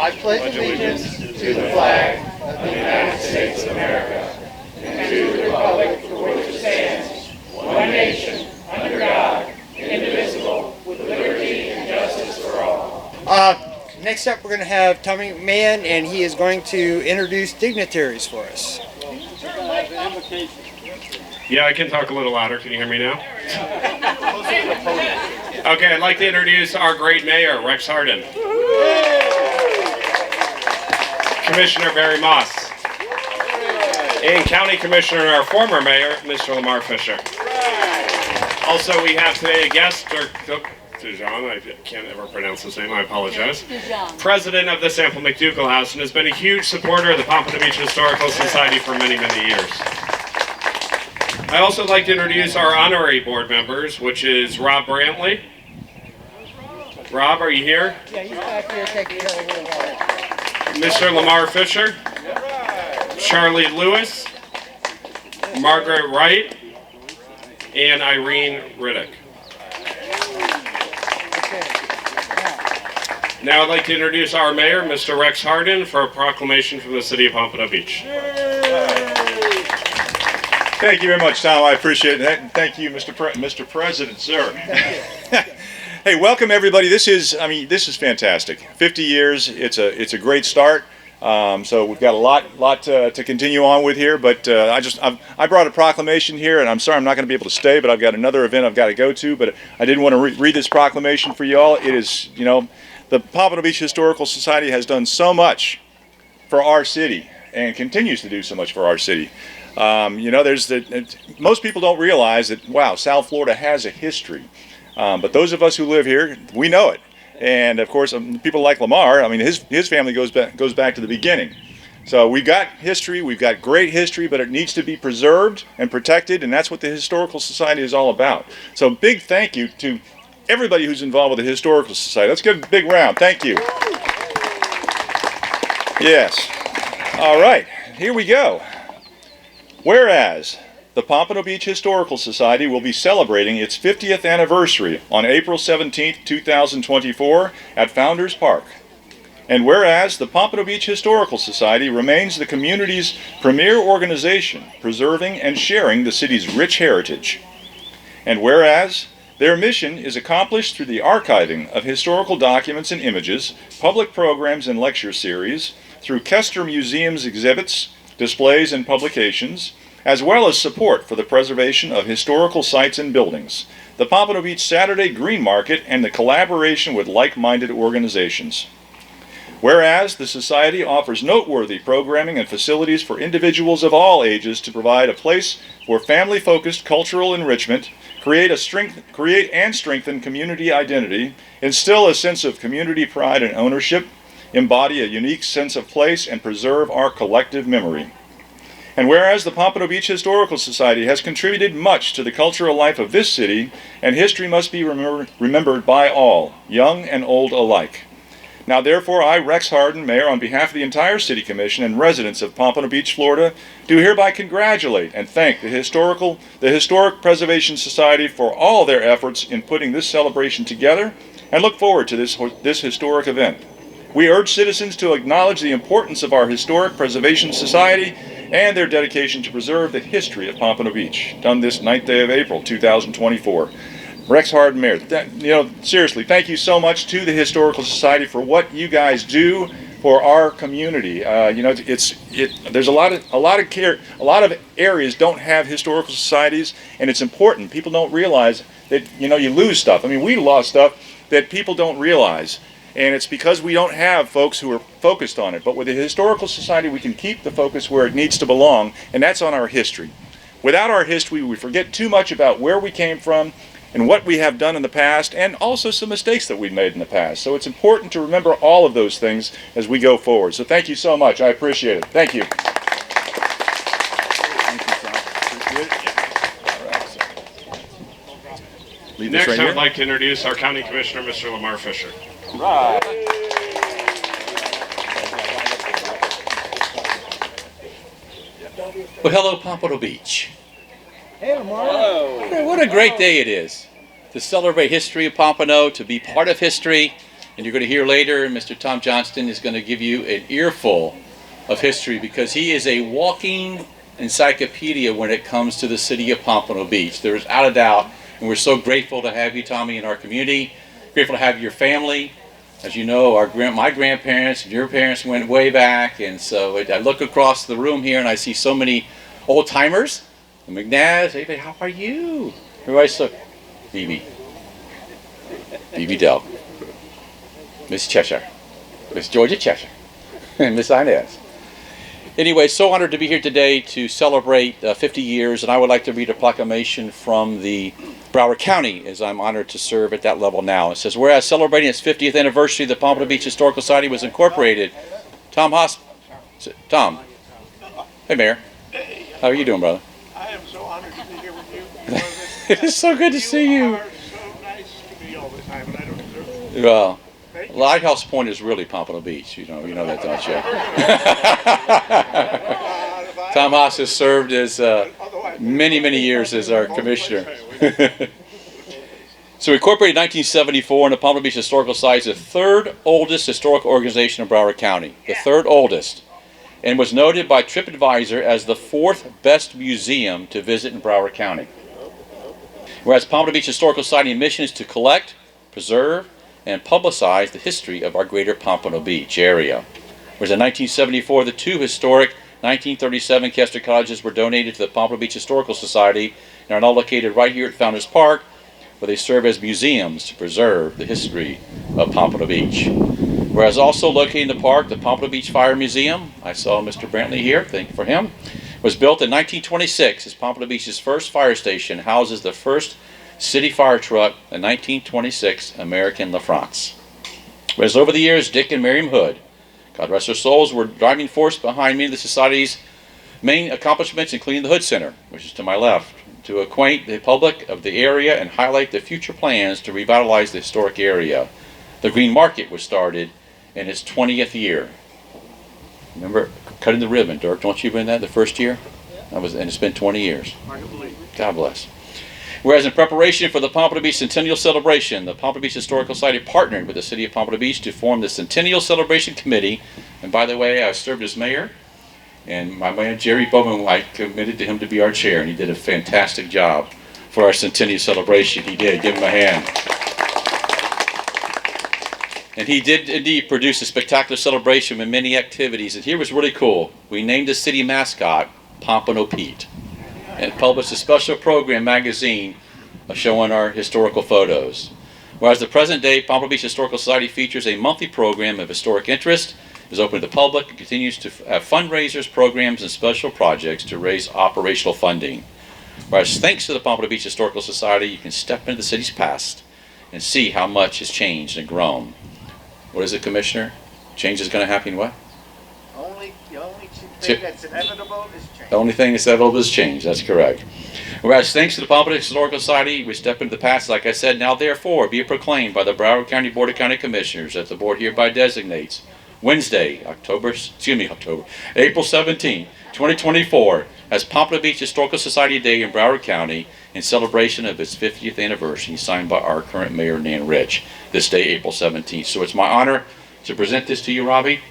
I pledge allegiance to the flag of the United States of America and to the republic for which it stands, one nation, under God, indivisible, with liberty and justice for all. Next up, we're going to have Tommy McMahon, and he is going to introduce dignitaries for us. Yeah, I can talk a little louder. Can you hear me now? Okay, I'd like to introduce our great mayor, Rex Harden. Commissioner Barry Moss. And County Commissioner, our former mayor, Mr. Lamar Fisher. Also, we have today a guest, Dijon, I can't ever pronounce his name, I apologize. President of the Sample McDougall House, and has been a huge supporter of the Pompano Beach Historical Society for many, many years. I'd also like to introduce our honorary board members, which is Rob Brantley. Rob, are you here? Yeah, he's back here taking care of it. Mr. Lamar Fisher. Charlie Lewis. Margaret Wright. And Irene Riddick. Now I'd like to introduce our mayor, Mr. Rex Harden, for a proclamation from the city of Pompano Beach. Thank you very much, Tom. I appreciate it. Thank you, Mr. President, sir. Hey, welcome everybody. This is fantastic. 50 years. It's a great start. So we've got a lot to continue on with here. But I brought a proclamation here, and I'm sorry I'm not going to be able to stay. But I've got another event I've got to go to. But I did want to read this proclamation for you all. It is, the Pompano Beach Historical Society has done so much for our city and continues to do so much for our city. Most people don't realize that, wow, South Florida has a history. But those of us who live here, we know it. And of course, people like Lamar, his family goes back to the beginning. So we've got history, we've got great history, but it needs to be preserved and protected, and that's what the Historical Society is all about. So big thank you to everybody who's involved with the Historical Society. Let's give a big round. Thank you. Yes. All right, here we go. Whereas the Pompano Beach Historical Society will be celebrating its 50th anniversary on April 17, 2024 at Founders Park. And whereas the Pompano Beach Historical Society remains the community's premier organization preserving and sharing the city's rich heritage. And whereas their mission is accomplished through the archiving of historical documents and images, public programs and lecture series, through Kester Museum's exhibits, displays and publications, as well as support for the preservation of historical sites and buildings, the Pompano Beach Saturday Green Market, and the collaboration with like-minded organizations. Whereas the Society offers noteworthy programming and facilities for individuals of all ages to provide a place for family-focused cultural enrichment, create and strengthen community identity, instill a sense of community pride and ownership, embody a unique sense of place, and preserve our collective memory. And whereas the Pompano Beach Historical Society has contributed much to the cultural life of this city, and history must be remembered by all, young and old alike. Now therefore I, Rex Harden, Mayor, on behalf of the entire City Commission and residents of Pompano Beach, Florida, do hereby congratulate and thank the Historic Preservation Society for all their efforts in putting this celebration together, and look forward to this historic event. We urge citizens to acknowledge the importance of our Historic Preservation Society and their dedication to preserve the history of Pompano Beach. Done this 9th day of April, 2024. Rex Harden, Mayor. Seriously, thank you so much to the Historical Society for what you guys do for our community. There's a lot of areas don't have historical societies, and it's important. People don't realize that you lose stuff. We lost stuff that people don't realize. And it's because we don't have folks who are focused on it. But with the Historical Society, we can keep the focus where it needs to belong, and that's on our history. Without our history, we forget too much about where we came from and what we have done in the past, and also some mistakes that we've made in the past. So it's important to remember all of those things as we go forward. So thank you so much. I appreciate it. Thank you. Next, I would like to introduce our County Commissioner, Mr. Lamar Fisher. Right. Well, hello, Pompano Beach. Hey, Lamar. Hello. What a great day it is to celebrate history of Pompano, to be part of history, And you're going to hear later, Mr. Tom Johnston is going to give you an earful of history because he is a walking encyclopedia when it comes to the city of Pompano Beach. There's out of doubt, and we're so grateful to have you, Tommy, in our community. Grateful to have your family. As you know, my grandparents and your parents went way back, and so I look across the room here and I see so many old timers. The McNabbs, hey, how are you? Everybody's so Phoebe Dell, Miss Cheshire, Miss Georgia Cheshire, and Miss Inez. Anyway, so honored to be here today to celebrate 50 years, and I would like to read a proclamation from the Broward County, as I'm honored to serve at that level now. It says, whereas celebrating its 50th anniversary, the Pompano Beach Historical Society was incorporated. Tom, hey Mayor, how are you doing, brother? I am so honored to be here with you. It is so good to see you. You are so nice to me all the time, and I don't deserve it. Well, Lighthouse Point is really Pompano Beach. You know that, don't you? Tom Haas has served as many years as our commissioner. So incorporated in 1974, and the Pompano Beach Historical Society is the third oldest historical organization in Broward County. The third oldest. And was noted by TripAdvisor as the fourth best museum to visit in Broward County. Whereas Pompano Beach Historical Society mission is to collect, preserve, and publicize the history of our greater Pompano Beach area. Whereas in 1974, the two historic 1937 Kester cottages were donated to the Pompano Beach Historical Society and are now located right here at Founders Park, where they serve as museums to preserve the history of Pompano Beach. Whereas also located in the park, the Pompano Beach Fire Museum, I saw Mr. Brantley here, thank you for him, was built in 1926 as Pompano Beach's first fire station, houses the first city fire truck, a 1926 American LaFrance. Whereas over the years, Dick and Miriam Hood, God rest their souls, were driving force behind many of the Society's main accomplishments, including the Hood Center, which is to my left, to acquaint the public of the area and highlight the future plans to revitalize the historic area. The Green Market was started in its 20th year. Remember cutting the ribbon, Dirk? Don't you remember that the first year? And it's been 20 years. God bless. Whereas in preparation for the Pompano Beach Centennial Celebration, the Pompano Beach Historical Society partnered with the City of Pompano Beach to form the Centennial Celebration Committee. And by the way, I served as mayor, and my man Jerry Bowman, I committed to him to be our chair, and he did a fantastic job for our Centennial Celebration. He did. Give him a hand. And he did indeed produce a spectacular celebration with many activities. And here was really cool. We named the city mascot Pompano Pete and published a special program magazine showing our historical photos. Whereas the present day Pompano Beach Historical Society features a monthly program of historic interest, is open to the public, and continues to have fundraisers, programs, and special projects to raise operational funding. Whereas thanks to the Pompano Beach Historical Society, you can step into the city's past and see how much has changed and grown. What is it, Commissioner? Change is going to happen what? The only thing that's inevitable is change. The only thing that's inevitable is change, that's correct. Whereas thanks to the Pompano Historical Society, we step into the past, like I said, now therefore be it proclaimed by the Broward County Board of County Commissioners that the board hereby designates Wednesday, April 17, 2024, as Pompano Beach Historical Society Day in Broward County in celebration of its 50th anniversary, signed by our current mayor, Nan Rich, this day, April 17th. So it's my honor to present this to you, Robbie,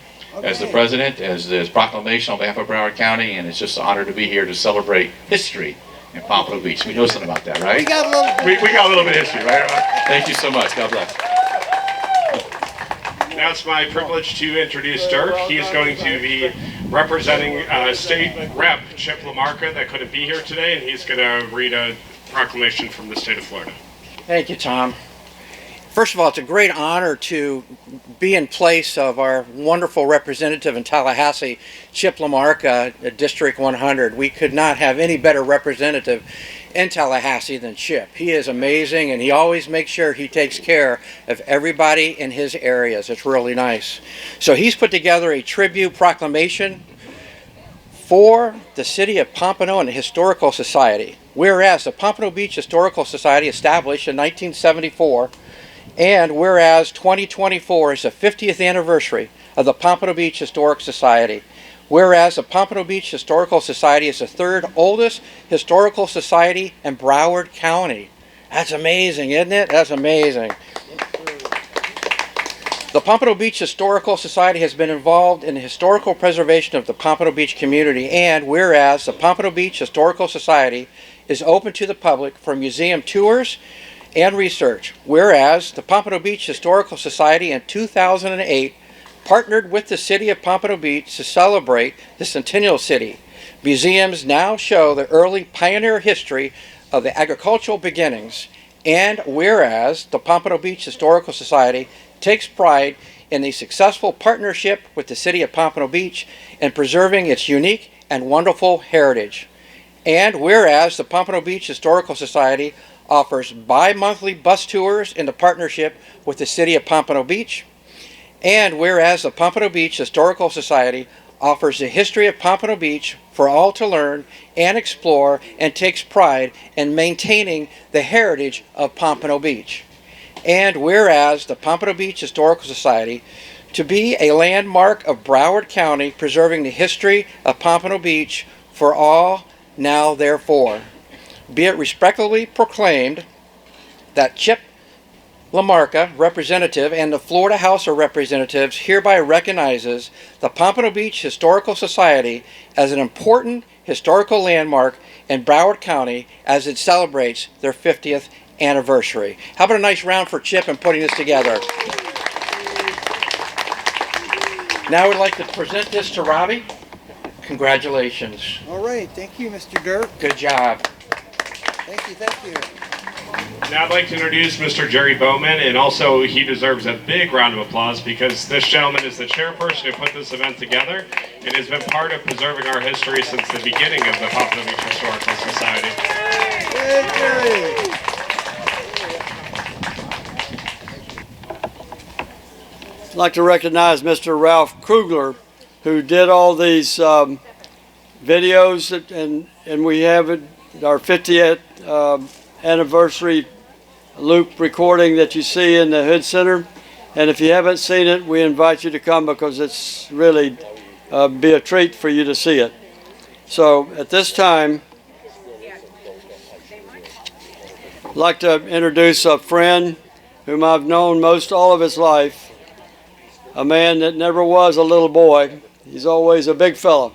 as the president, as this proclamation on behalf of Broward County, and it's just an honor to be here to celebrate history in Pompano Beach. We know something about that, right? We got a little bit of history, right? Thank you so much. God bless. Now it's my privilege to introduce Dirk. He's going to be representing State Rep Chip LaMarca that couldn't be here today, and he's going to read a proclamation from the state of Florida. Thank you, Tom. First of all, it's a great honor to be in place of our wonderful representative in Tallahassee, Chip LaMarca, District 100. We could not have any better representative in Tallahassee than Chip. He is amazing, and he always makes sure he takes care of everybody in his areas. It's really nice. So he's put together a tribute proclamation for the city of Pompano and the Historical Society. Whereas the Pompano Beach Historical Society, established in 1974, and whereas 2024 is the 50th anniversary of the Pompano Beach Historic Society. Whereas the Pompano Beach Historical Society is the third oldest historical society in Broward County. That's amazing, isn't it? That's amazing. The Pompano Beach Historical Society has been involved in the historical preservation of the Pompano Beach community, and whereas the Pompano Beach Historical Society is open to the public for museum tours and research, whereas the Pompano Beach Historical Society in 2008 partnered with the city of Pompano Beach to celebrate the Centennial City. Museums now show the early pioneer history of the agricultural beginnings, and whereas the Pompano Beach Historical Society takes pride in the successful partnership with the city of Pompano Beach in preserving its unique and wonderful heritage. And whereas the Pompano Beach Historical Society offers bi-monthly bus tours in the partnership with the city of Pompano Beach, and whereas the Pompano Beach Historical Society offers the history of Pompano Beach for all to learn and explore, and takes pride in maintaining the heritage of Pompano Beach. And whereas the Pompano Beach Historical Society to be a landmark of Broward County, preserving the history of Pompano Beach for all, now therefore, be it respectfully proclaimed that Chip Lamarca, Representative, and the Florida House of Representatives hereby recognizes the Pompano Beach Historical Society as an important historical landmark in Broward County as it celebrates their 50th anniversary. How about a nice round for Chip in putting this together? Now we'd like to present this to Robbie. Congratulations. All right, thank you, Mr. Dirk. Good job. Thank you, thank you. Now I'd like to introduce Mr. Jerry Bowman, and also he deserves a big round of applause because this gentleman is the chairperson who put this event together and has been part of preserving our history since the beginning of the Pompano Beach Historical Society. Hey, Jerry. I'd like to recognize Mr. Ralph Krugler, who did all these videos, and we have our 50th anniversary loop recording that you see in the Hood Center. And if you haven't seen it, we invite you to come because it's really be a treat for you to see it. So at this time, I'd like to introduce a friend whom I've known most all of his life, a man that never was a little boy. He's always a big fella.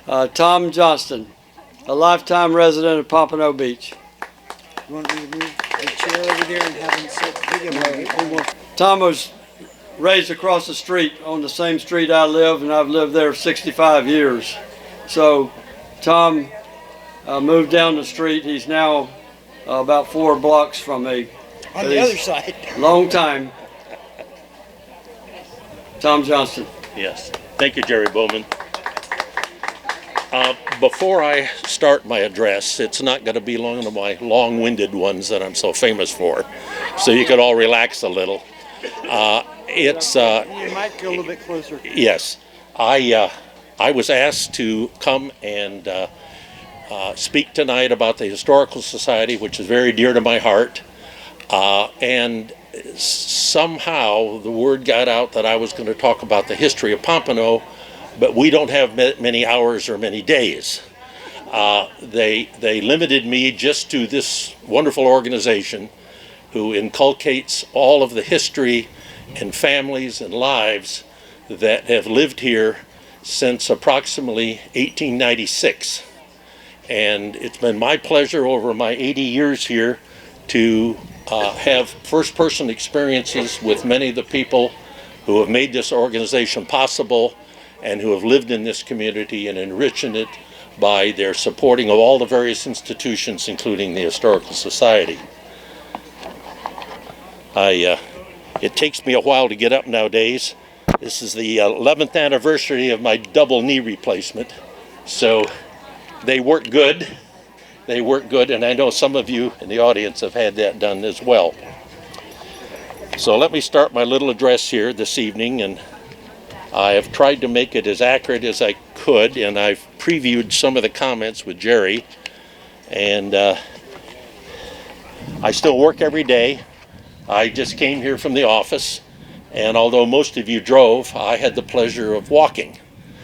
Tom Johnston, a lifetime resident of Pompano Beach. You want me to move the chair over there and have him sit video? Tom was raised across the street on the same street I live, and I've lived there 65 years. So Tom moved down the street. He's now about 4 blocks from me. On the other side. Long time. Tom Johnston. Yes. Thank you, Jerry Bowman. Before I start my address, it's not going to be one of my long-winded ones that I'm so famous for, so you could all relax a little. You might go a little bit closer. Yes. I was asked to come and speak tonight about the Historical Society, which is very dear to my heart, and somehow the word got out that I was going to talk about the history of Pompano, but we don't have many hours or many days. They limited me just to this wonderful organization who inculcates all of the history and families and lives that have lived here since approximately 1896. And it's been my pleasure over my 80 years here to have first-person experiences with many of the people who have made this organization possible and who have lived in this community and enriching it by their supporting of all the various institutions, including the Historical Society. It takes me a while to get up nowadays. This is the 11th anniversary of my double knee replacement, so they work good. They work good, and I know some of you in the audience have had that done as well. So let me start my little address here this evening, and I have tried to make it as accurate as I could, and I've previewed some of the comments with Jerry, and I still work every day. I just came here from the office, and although most of you drove, I had the pleasure of walking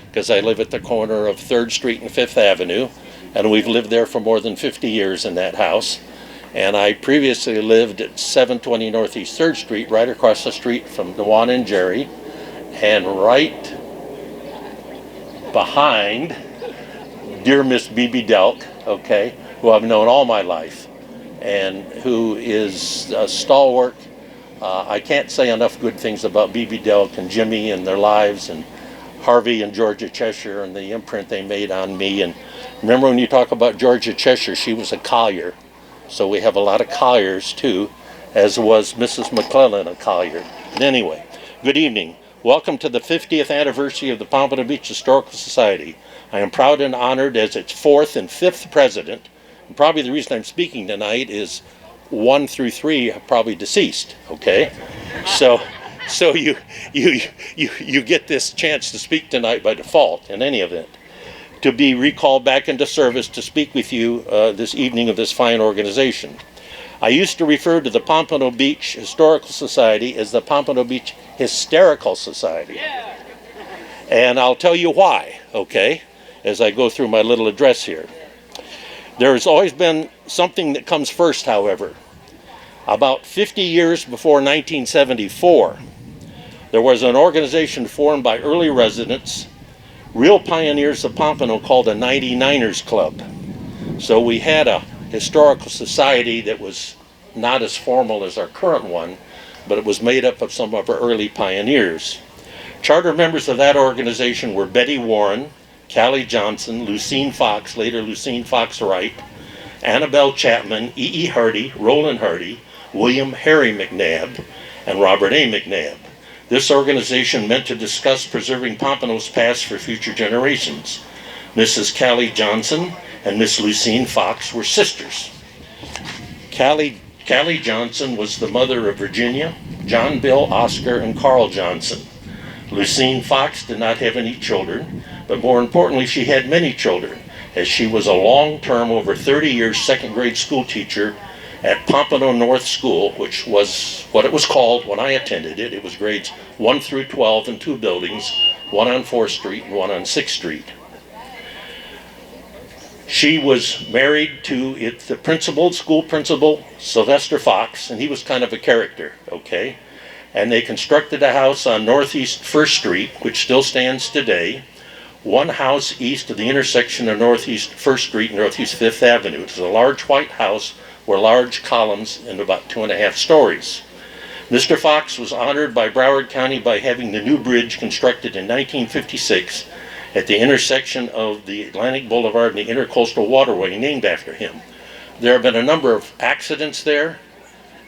because I live at the corner of 3rd Street and 5th Avenue, and we've lived there for more than 50 years in that house. And I previously lived at 720 Northeast 3rd Street, right across the street from Dewan and Jerry, and right behind dear Miss Bibi Delk, okay, who I've known all my life, and who is a stalwart. I can't say enough good things about Bibi Delk and Jimmy and their lives, and Harvey and Georgia Cheshire and the imprint they made on me. And remember, when you talk about Georgia Cheshire, she was a collier. So we have a lot of colliers too, as was Mrs. McClellan, a collier. But anyway, good evening. Welcome to the 50th anniversary of the Pompano Beach Historical Society. I am proud and honored as its 4th and 5th president. And probably the reason I'm speaking tonight is 1 through 3 are probably deceased, okay? So you get this chance to speak tonight by default in any event, to be recalled back into service to speak with you this evening of this fine organization. I used to refer to the Pompano Beach Historical Society as the Pompano Beach Hysterical Society. And I'll tell you why, okay, as I go through my little address here. There's always been something that comes first, however. About 50 years before 1974, there was an organization formed by early residents, real pioneers of Pompano, called the 99ers Club. So we had a historical society that was not as formal as our current one, but it was made up of some of our early pioneers. Charter members of that organization were Betty Warren, Callie Johnson, Lucine Fox, later Lucine Fox Wright, Annabelle Chapman, E.E. Hardy, Roland Hardy, William Harry McNabb, and Robert A. McNabb. This organization meant to discuss preserving Pompano's past for future generations. Mrs. Callie Johnson and Miss Lucine Fox were sisters. Callie Johnson was the mother of Virginia, John, Bill, Oscar, and Carl Johnson. Lucine Fox did not have any children, but more importantly, she had many children, as she was a long-term, over 30 years, second grade school teacher at Pompano North School, which was what it was called when I attended it. It was grades 1 through 12 in 2 buildings, one on 4th Street and one on 6th Street. She was married to the principal, school principal, Sylvester Fox, and he was kind of a character, okay? And they constructed a house on Northeast 1st Street, which still stands today, one house east of the intersection of Northeast 1st Street and Northeast 5th Avenue. It was a large white house were large columns and about 2.5 stories. Mr. Fox was honored by Broward County by having the new bridge constructed in 1956 at the intersection of the Atlantic Boulevard and the Intercoastal Waterway, named after him. There have been a number of accidents there,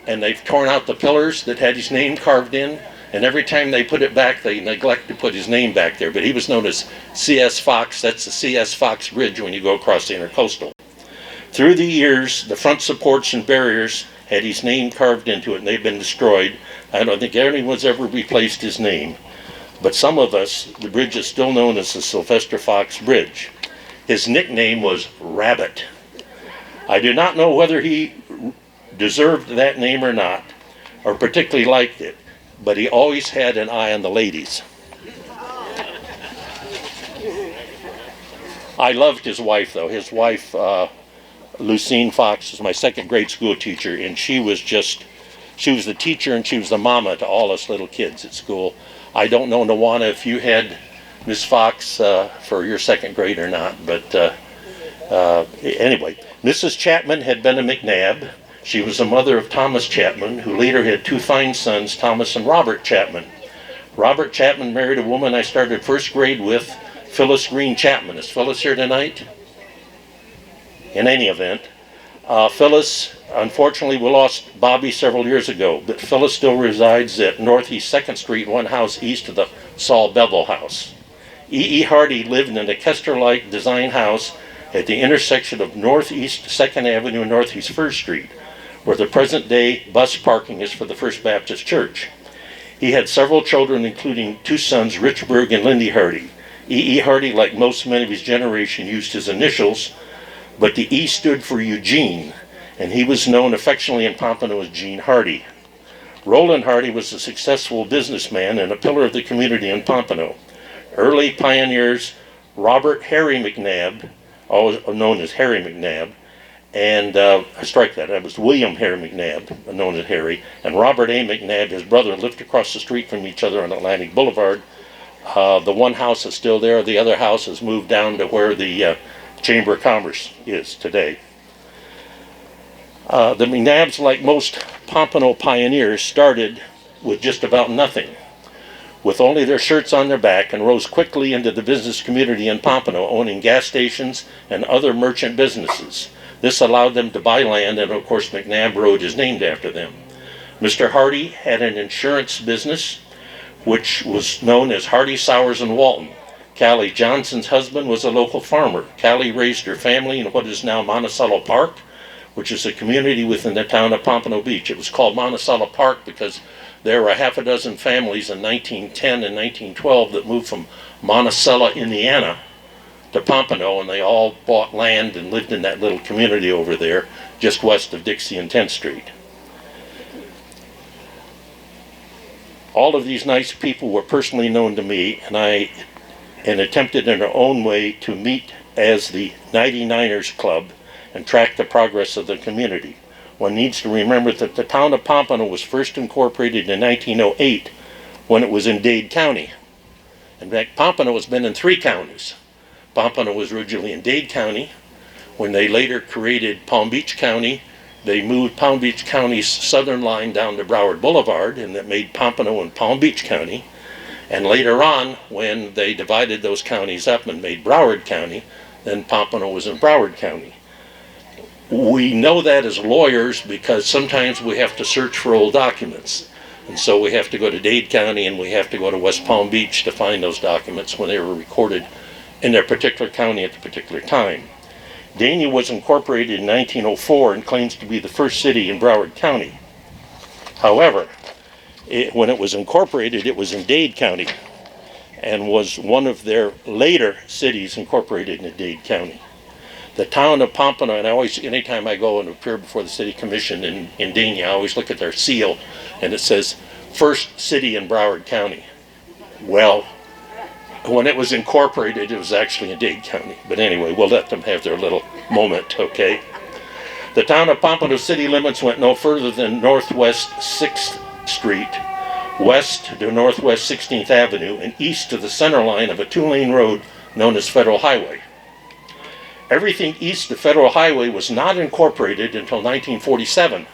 and they've torn out the pillars that had his name carved in, and every time they put it back, they neglect to put his name back there. But he was known as C.S. Fox. That's the C.S. Fox Bridge when you go across the Intercoastal. Through the years, the front supports and barriers had his name carved into it, and they've been destroyed. I don't think anyone's ever replaced his name. But some of us, the bridge is still known as the Sylvester Fox Bridge. His nickname was Rabbit. I do not know whether he deserved that name or not, or particularly liked it, but he always had an eye on the ladies. I loved his wife, though. His wife, Lucine Fox, was my second grade school teacher, and she was the teacher and she was the mama to all us little kids at school. I don't know, Nawana, if you had Miss Fox for your second grade or not, but anyway, Mrs. Chapman had been a McNabb. She was the mother of Thomas Chapman, who later had 2 fine sons, Thomas and Robert Chapman. Robert Chapman married a woman I started 1st grade with, Phyllis Green Chapman. Is Phyllis here tonight? In any event, Phyllis, unfortunately, we lost Bobby several years ago, but Phyllis still resides at Northeast 2nd Street, one house east of the Saul Bevel house. E.E. Hardy lived in a Kester-like design house at the intersection of Northeast 2nd Avenue and Northeast 1st Street, where the present-day bus parking is for the First Baptist Church. He had several children, including 2 sons, Richburg and Lindy Hardy. E.E. Hardy, like most men of his generation, used his initials, but the E stood for Eugene, and he was known affectionately in Pompano as Gene Hardy. Roland Hardy was a successful businessman and a pillar of the community in Pompano. Early pioneers Robert Harry McNabb, always known as Harry McNabb, and strike that. That was William Harry McNabb, known as Harry, and Robert A. McNabb, his brother, lived across the street from each other on Atlantic Boulevard. The one house is still there. The other house has moved down to where the Chamber of Commerce is today. The McNabbs, like most Pompano pioneers, started with just about nothing, with only their shirts on their back, and rose quickly into the business community in Pompano, owning gas stations and other merchant businesses. This allowed them to buy land, and of course McNabb Road is named after them. Mr. Hardy had an insurance business which was known as Hardy, Sowers and Walton. Callie Johnson's husband was a local farmer. Callie raised her family in what is now Monticello Park, which is a community within the town of Pompano Beach. It was called Monticello Park because there were half a dozen families in 1910 and 1912 that moved from Monticello, Indiana to Pompano, and they all bought land and lived in that little community over there just west of Dixie and 10th Street. All of these nice people were personally known to me, and attempted in their own way to meet as the 99ers Club and track the progress of the community. One needs to remember that the town of Pompano was first incorporated in 1908 when it was in Dade County. In fact, Pompano has been in 3 counties. Pompano was originally in Dade County. When they later created Palm Beach County, they moved Palm Beach County's southern line down to Broward Boulevard, and that made Pompano and Palm Beach County. And later on, when they divided those counties up and made Broward County, then Pompano was in Broward County. We know that as lawyers because sometimes we have to search for old documents. And so we have to go to Dade County and we have to go to West Palm Beach to find those documents when they were recorded in their particular county at the particular time. Dania was incorporated in 1904 and claims to be the first city in Broward County. However, when it was incorporated, it was in Dade County and was one of their later cities incorporated in Dade County. The town of Pompano, and anytime I go and appear before the city commission in Dania, I always look at their seal, and it says, first city in Broward County. Well, when it was incorporated, it was actually in Dade County. But anyway, we'll let them have their little moment, okay? The town of Pompano city limits went no further than northwest 6th Street, west to northwest 16th Avenue, and east to the center line of a 2-lane road known as Federal Highway. Everything east of Federal Highway was not incorporated until 1947.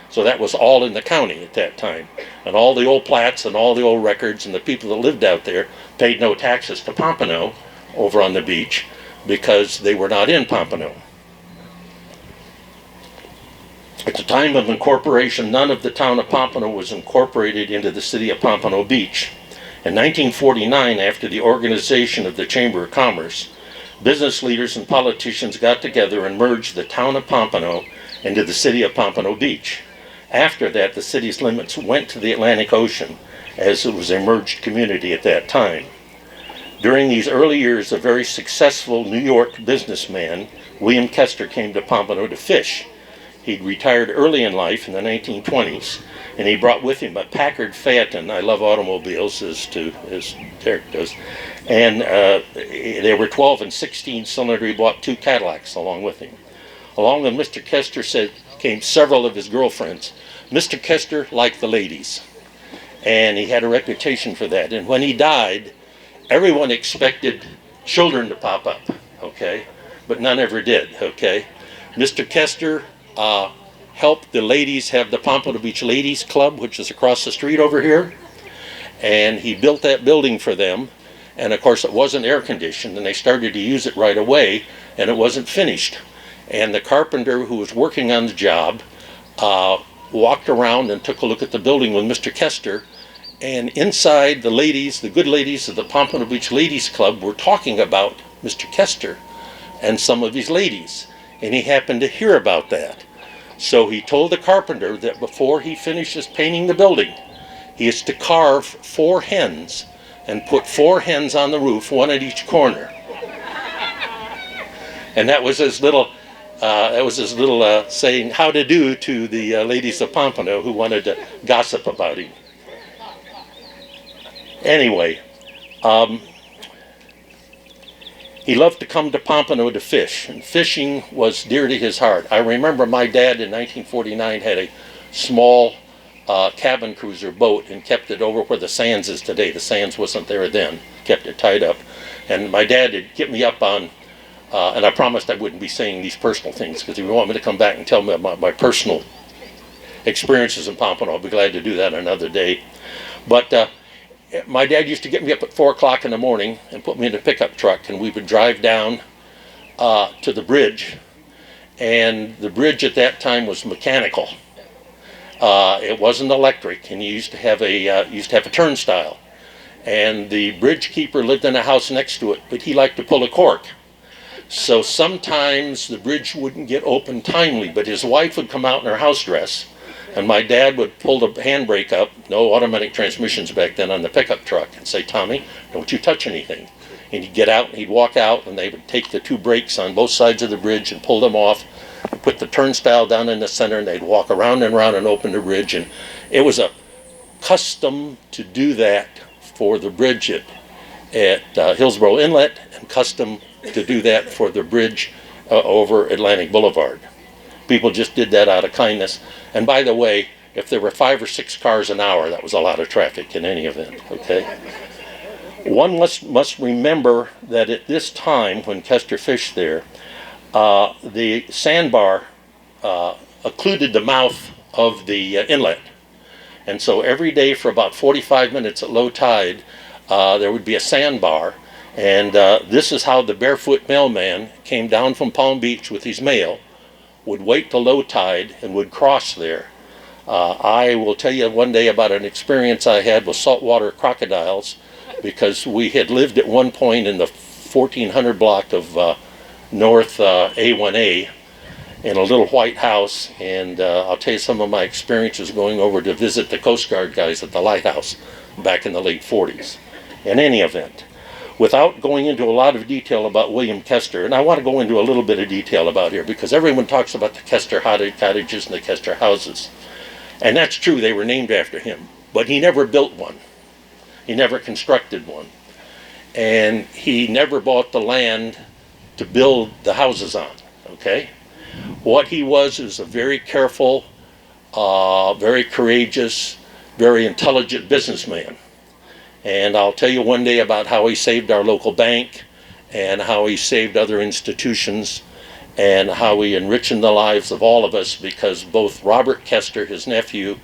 So that was all in the county at that time. And all the old plats and all the old records and the people that lived out there paid no taxes to Pompano over on the beach because they were not in Pompano. At the time of incorporation, none of the town of Pompano was incorporated into the city of Pompano Beach. In 1949, after the organization of the Chamber of Commerce, business leaders and politicians got together and merged the town of Pompano into the city of Pompano Beach. After that, the city's limits went to the Atlantic Ocean, as it was a merged community at that time. During these early years, a very successful New York businessman, William Kester, came to Pompano to fish. He'd retired early in life in the 1920s, and he brought with him a Packard Phaeton. I love automobiles, as Derek does. And they were 12 and 16 cylinder. He bought 2 Cadillacs along with him. Along with Mr. Kester came several of his girlfriends. Mr. Kester liked the ladies, and he had a reputation for that. And when he died, everyone expected children to pop up, okay? But none ever did, okay? Mr. Kester helped the ladies have the Pompano Beach Ladies Club, which is across the street over here. And he built that building for them. And of course it wasn't air conditioned, and they started to use it right away, and it wasn't finished. And the carpenter who was working on the job walked around and took a look at the building with Mr. Kester. And inside, the ladies, the good ladies of the Pompano Beach Ladies Club, were talking about Mr. Kester and some of his ladies. And he happened to hear about that. So he told the carpenter that before he finishes painting the building, he is to carve 4 hens and put 4 hens on the roof, 1 at each corner. And that was his little saying how to do to the ladies of Pompano who wanted to gossip about him. Anyway, he loved to come to Pompano to fish, and fishing was dear to his heart. I remember my dad in 1949 had a small cabin cruiser boat and kept it over where the Sands is today. The Sands wasn't there then, kept it tied up. And my dad would get me up on, and I promised I wouldn't be saying these personal things, because if you want me to come back and tell me about my personal experiences in Pompano, I'll be glad to do that another day. But my dad used to get me up at 4 o'clock in the morning and put me in a pickup truck, and we would drive down to the bridge. And the bridge at that time was mechanical. It wasn't electric, and you used to have a turnstile. And the bridge keeper lived in a house next to it, but he liked to pull a cork. So sometimes the bridge wouldn't get open timely, but his wife would come out in her house dress, and my dad would pull the handbrake up, no automatic transmissions back then on the pickup truck, and say, "Tommy, don't you touch anything." And he'd get out, and he'd walk out, and they would take the two brakes on both sides of the bridge and pull them off, and put the turnstile down in the center, and they'd walk around and around and open the bridge. And it was a custom to do that for the bridge at Hillsborough Inlet, and custom to do that for the bridge over Atlantic Boulevard. People just did that out of kindness. And by the way, if there were 5 or 6 cars an hour, that was a lot of traffic in any event, okay? One must remember that at this time, when Kester fished there, the sandbar occluded the mouth of the inlet. And so every day for about 45 minutes at low tide, there would be a sandbar. And this is how the barefoot mailman came down from Palm Beach with his mail, would wait till low tide, and would cross there. I will tell you one day about an experience I had with saltwater crocodiles, because we had lived at one point in the 1400 block of North A1A in a little white house, and I'll tell you some of my experiences going over to visit the Coast Guard guys at the lighthouse back in the late 40s. In any event, without going into a lot of detail about William Kester, and I want to go into a little bit of detail about here, because everyone talks about the Kester cottages and the Kester houses. And that's true, they were named after him. But he never built one. He never constructed one. And he never bought the land to build the houses on, okay? What he was a very careful, very courageous, very intelligent businessman. And I'll tell you one day about how he saved our local bank, and how he saved other institutions, and how he enriched the lives of all of us, because both Robert Kester, his nephew,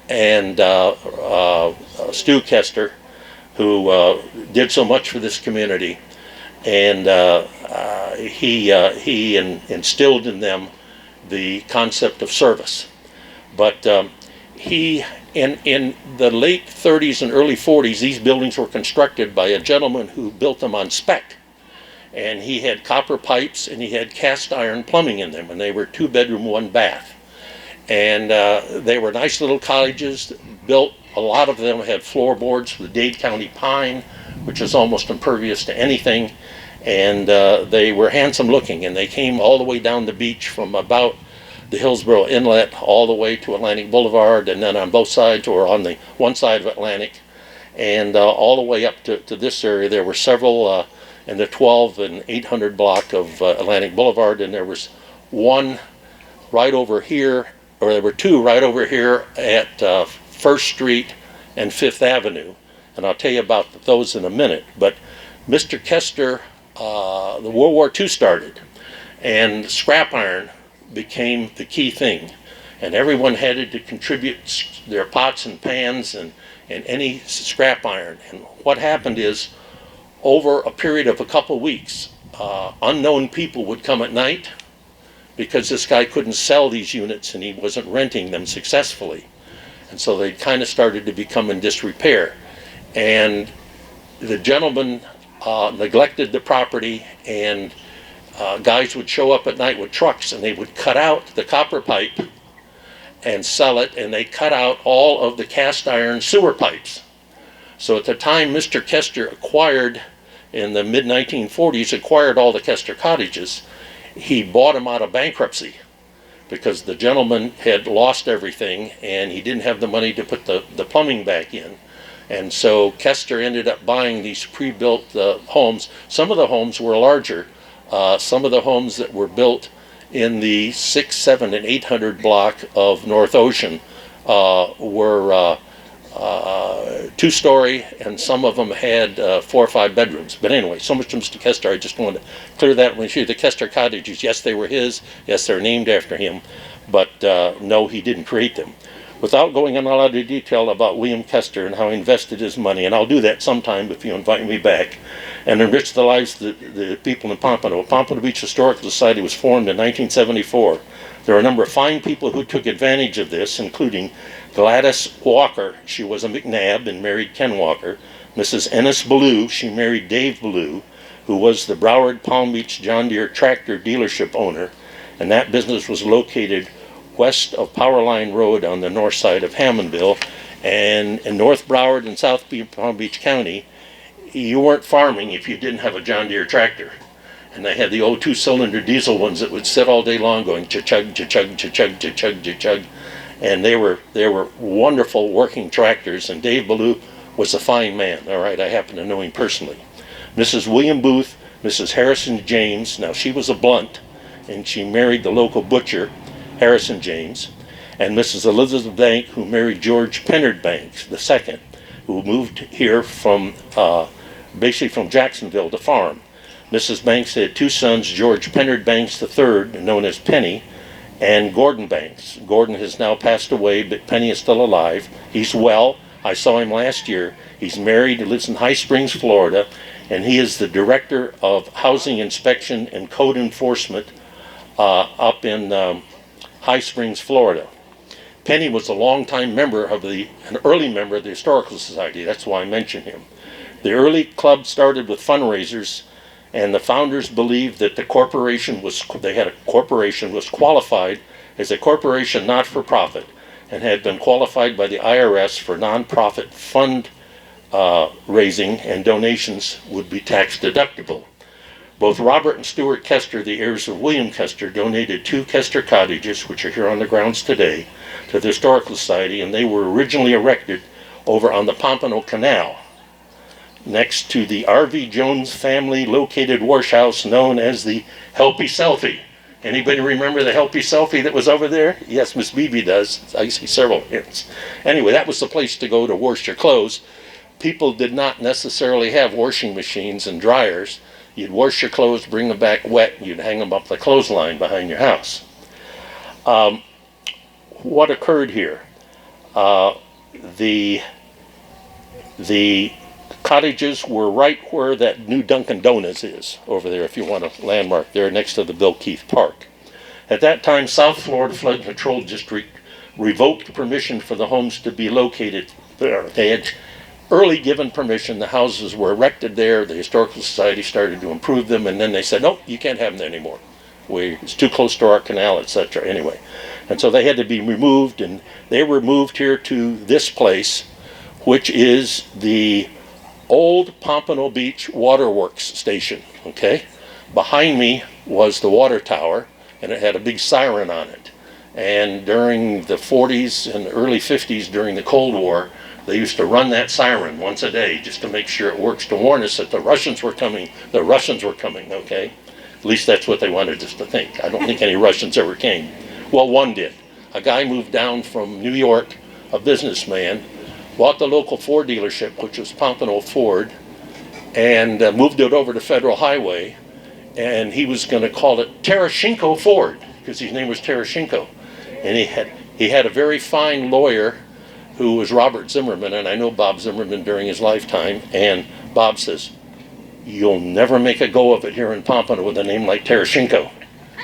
and Stu Kester, who did so much for this community, and he instilled in them the concept of service. But in the late 30s and early 40s, these buildings were constructed by a gentleman who built them on spec. And he had copper pipes, and he had cast iron plumbing in them, and they were 2-bedroom, 1-bath. And they were nice little cottages, built, a lot of them had floorboards with Dade County pine, which is almost impervious to anything. And they were handsome looking, and they came all the way down the beach from about the Hillsborough Inlet all the way to Atlantic Boulevard, and then on both sides, or on the one side of Atlantic, and all the way up to this area. There were several in the 12 and 800 block of Atlantic Boulevard, and there was one right over here, or there were two right over here at 1st Street and 5th Avenue, and I'll tell you about those in a minute. But Mr. Kester, the World War II started, and scrap iron became the key thing, and everyone had to contribute their pots and pans and any scrap iron. And what happened is, over a period of a couple weeks, unknown people would come at night, because this guy couldn't sell these units and he wasn't renting them successfully, and so they kind of started to become in disrepair. And the gentleman neglected the property, and guys would show up at night with trucks, and they would cut out the copper pipe and sell it, and they cut out all of the cast iron sewer pipes. So at the time Mr. Kester acquired, in the mid-1940s, acquired all the Kester cottages, he bought them out of bankruptcy, because the gentleman had lost everything, and he didn't have the money to put the plumbing back in. And so Kester ended up buying these pre-built homes. Some of the homes were larger. Some of the homes that were built in the 6, 7, and 800 block of North Ocean were 2-story, and some of them had 4 or 5 bedrooms. But anyway, so much to Mr. Kester. I just wanted to clear that when you the Kester cottages. Yes, they were his. Yes, they're named after him. But no, he didn't create them. Without going into a lot of detail about William Kester and how he invested his money, and I'll do that sometime if you invite me back, and enrich the lives of the people in Pompano. Pompano Beach Historical Society was formed in 1974. There are a number of fine people who took advantage of this, including Gladys Walker. She was a McNabb and married Ken Walker. Mrs. Ennis Ballou, she married Dave Ballou, who was the Broward Palm Beach John Deere tractor dealership owner, and that business was located west of Powerline Road on the north side of Hammondville. And in North Broward and South Palm Beach County, you weren't farming if you didn't have a John Deere tractor. And they had the old 2-cylinder diesel ones that would sit all day long going cha-chug, cha-chug, cha-chug, cha-chug, cha-chug. And they were wonderful working tractors, and Dave Ballou was a fine man. All right, I happen to know him personally. Mrs. William Booth, Mrs. Harrison James, now she was a Blunt, and she married the local butcher, Harrison James, and Mrs. Elizabeth Bank, who married George Pennard Banks II, who moved here from basically from Jacksonville to farm. Mrs. Banks had 2 sons, George Pennard Banks III, known as Penny, and Gordon Banks. Gordon has now passed away, but Penny is still alive. He's well. I saw him last year. He's married. He lives in High Springs, Florida, and he is the director of housing inspection and code enforcement up in High Springs, Florida. Penny was a longtime member of an early member of the Historical Society. That's why I mention him. The early club started with fundraisers, and the founders believed that the corporation was qualified as a corporation not for profit, and had been qualified by the IRS for nonprofit fund raising, and donations would be tax deductible. Both Robert and Stuart Kester, the heirs of William Kester, donated 2 Kester cottages, which are here on the grounds today, to the Historical Society, and they were originally erected over on the Pompano Canal, next to the R.V. Jones family located wash house known as the Helpy Selfie. Anybody remember the Helpy Selfie that was over there? Yes, Miss Beebe does. I see several hints. Anyway, that was the place to go to wash your clothes. People did not necessarily have washing machines and dryers. You'd wash your clothes, bring them back wet, and you'd hang them up the clothesline behind your house. What occurred here? The cottages were right where that new Dunkin' Donuts is over there, if you want a landmark there, next to the Bill Keith Park. At that time, South Florida Flood Control District revoked permission for the homes to be located there. They had early given permission. The houses were erected there. The Historical Society started to improve them, and then they said, nope, you can't have them there anymore. It's too close to our canal, etc. Anyway, and so they had to be removed, and they were moved here to this place, which is the old Pompano Beach Waterworks station. Okay, behind me was the water tower, and it had a big siren on it. And during the 40s and early 50s, during the Cold War, they used to run that siren once a day just to make sure it works, to warn us that the Russians were coming. The Russians were coming, okay? At least that's what they wanted us to think. I don't think any Russians ever came. Well, one did. A guy moved down from New York, a businessman, bought the local Ford dealership, which was Pompano Ford, and moved it over to Federal Highway, and he was going to call it Tereshchenko Ford, because his name was Tereshchenko. And he had a very fine lawyer who was Robert Zimmerman, and I know Bob Zimmerman during his lifetime, and Bob says, you'll never make a go of it here in Pompano with a name like Tereshchenko.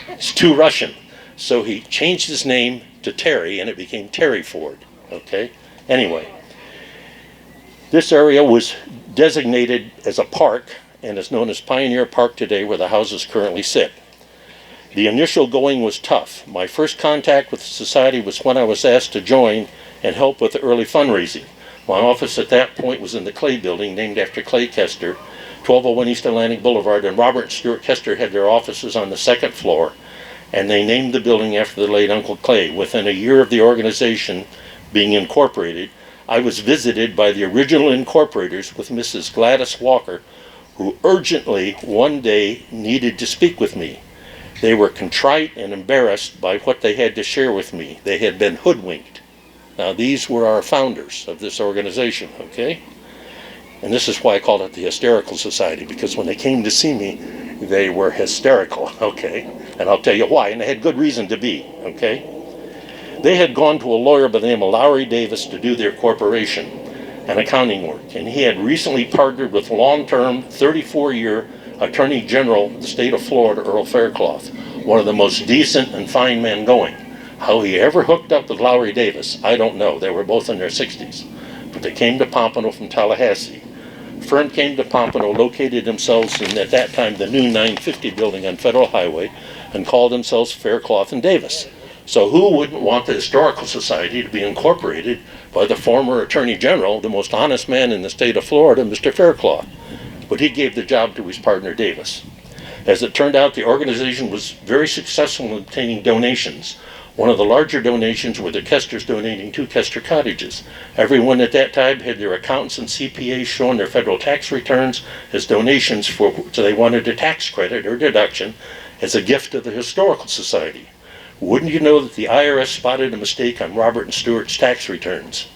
It's too Russian. So he changed his name to Terry, and it became Terry Ford, okay? Anyway, this area was designated as a park, and is known as Pioneer Park today, where the houses currently sit. The initial going was tough. My first contact with the society was when I was asked to join and help with the early fundraising. My office at that point was in the Clay Building, named after Clay Kester, 1201 East Atlantic Boulevard, and Robert and Stuart Kester had their offices on the 2nd floor, and they named the building after the late Uncle Clay. Within a year of the organization being incorporated, I was visited by the original incorporators with Mrs. Gladys Walker, who urgently one day needed to speak with me. They were contrite and embarrassed by what they had to share with me. They had been hoodwinked. Now, these were our founders of this organization, okay? And this is why I called it the Hysterical Society, because when they came to see me, they were hysterical, okay? And I'll tell you why, and they had good reason to be, okay? They had gone to a lawyer by the name of Lowry Davis to do their corporation and accounting work, and he had recently partnered with long-term, 34-year Attorney General of the state of Florida, Earl Faircloth, one of the most decent and fine men going. How he ever hooked up with Lowry Davis, I don't know. They were both in their 60s. But they came to Pompano from Tallahassee. Firm came to Pompano, located themselves in, at that time, the new 950 building on Federal Highway, and called themselves Faircloth and Davis. So who wouldn't want the Historical Society to be incorporated by the former Attorney General, the most honest man in the state of Florida, Mr. Faircloth? But he gave the job to his partner, Davis. As it turned out, the organization was very successful in obtaining donations. One of the larger donations were the Kesters donating 2 Kester cottages. Everyone at that time had their accountants and CPAs showing their federal tax returns as donations so they wanted a tax credit or deduction as a gift to the Historical Society. Wouldn't you know that the IRS spotted a mistake on Robert and Stewart's tax returns?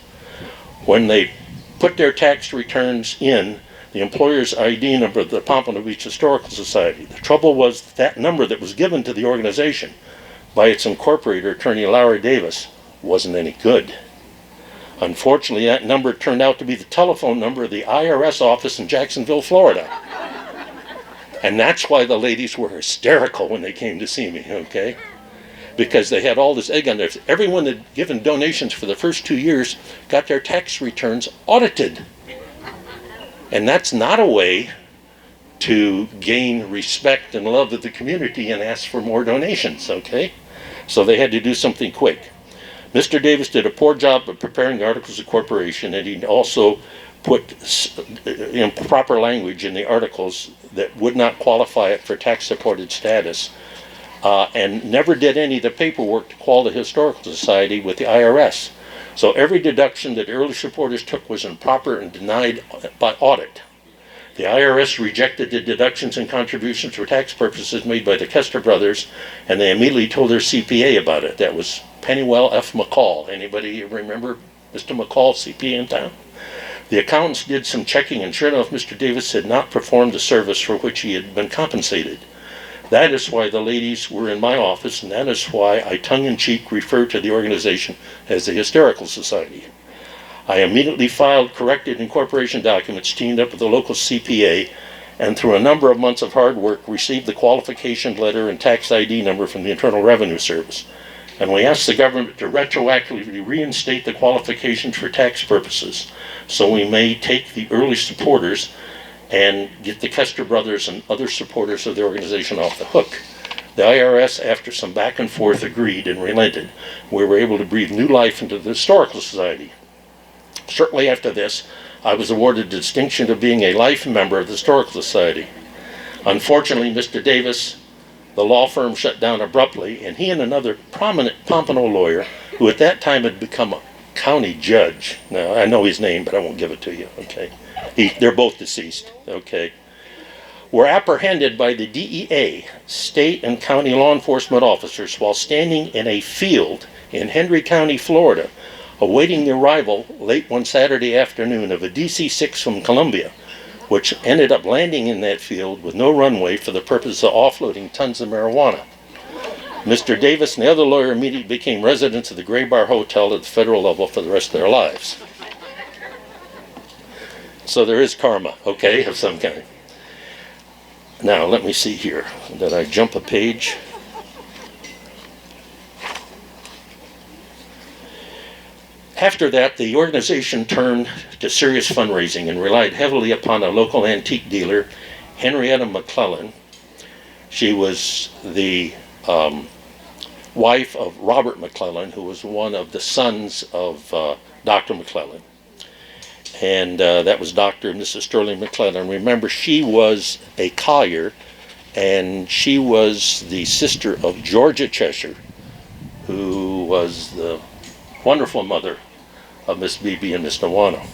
When they put their tax returns in, the employer's ID number of the Pompano Beach Historical Society. The trouble was that number that was given to the organization by its incorporator, Attorney Lowry Davis, wasn't any good. Unfortunately, that number turned out to be the telephone number of the IRS office in Jacksonville, Florida. And that's why the ladies were hysterical when they came to see me, okay? Because they had all this egg on their face. Everyone that had given donations for the first 2 years got their tax returns audited. And that's not a way to gain respect and love of the community and ask for more donations, okay? So they had to do something quick. Mr. Davis did a poor job of preparing the Articles of Corporation, and he also put improper language in the articles that would not qualify it for tax-supported status, and never did any of the paperwork to call the Historical Society with the IRS. So every deduction that early supporters took was improper and denied by audit. The IRS rejected the deductions and contributions for tax purposes made by the Kester brothers, and they immediately told their CPA about it. That was Pennywell F. McCall. Anybody remember Mr. McCall, CPA in town? The accountants did some checking, and sure enough, Mr. Davis had not performed the service for which he had been compensated. That is why the ladies were in my office, and that is why I tongue-in-cheek refer to the organization as the Hysterical Society. I immediately filed corrected incorporation documents, teamed up with the local CPA, and through a number of months of hard work, received the qualification letter and tax ID number from the Internal Revenue Service. And we asked the government to retroactively reinstate the qualifications for tax purposes, so we may take the early supporters and get the Kester brothers and other supporters of the organization off the hook. The IRS, after some back and forth, agreed and relented. We were able to breathe new life into the Historical Society. Shortly after this, I was awarded the distinction of being a life member of the Historical Society. Unfortunately, Mr. Davis, the law firm shut down abruptly, and he and another prominent Pompano lawyer, who at that time had become a county judge. Now, I know his name, but I won't give it to you, okay? They're both deceased, okay? Were apprehended by the DEA, state and county law enforcement officers, while standing in a field in Henry County, Florida, awaiting the arrival late one Saturday afternoon of a DC-6 from Columbia, which ended up landing in that field with no runway for the purpose of offloading tons of marijuana. Mr. Davis and the other lawyer immediately became residents of the Gray Bar Hotel at the federal level for the rest of their lives. So there is karma, okay, of some kind. Now, let me see here. Did I jump a page? After that, the organization turned to serious fundraising and relied heavily upon a local antique dealer, Henrietta McClellan. She was the wife of Robert McClellan, who was one of the sons of Dr. McClellan. And that was Dr. and Mrs. Sterling McClellan. Remember, she was a collier, and she was the sister of Georgia Cheshire, who was the wonderful mother of Miss Beebe and Miss Nawano.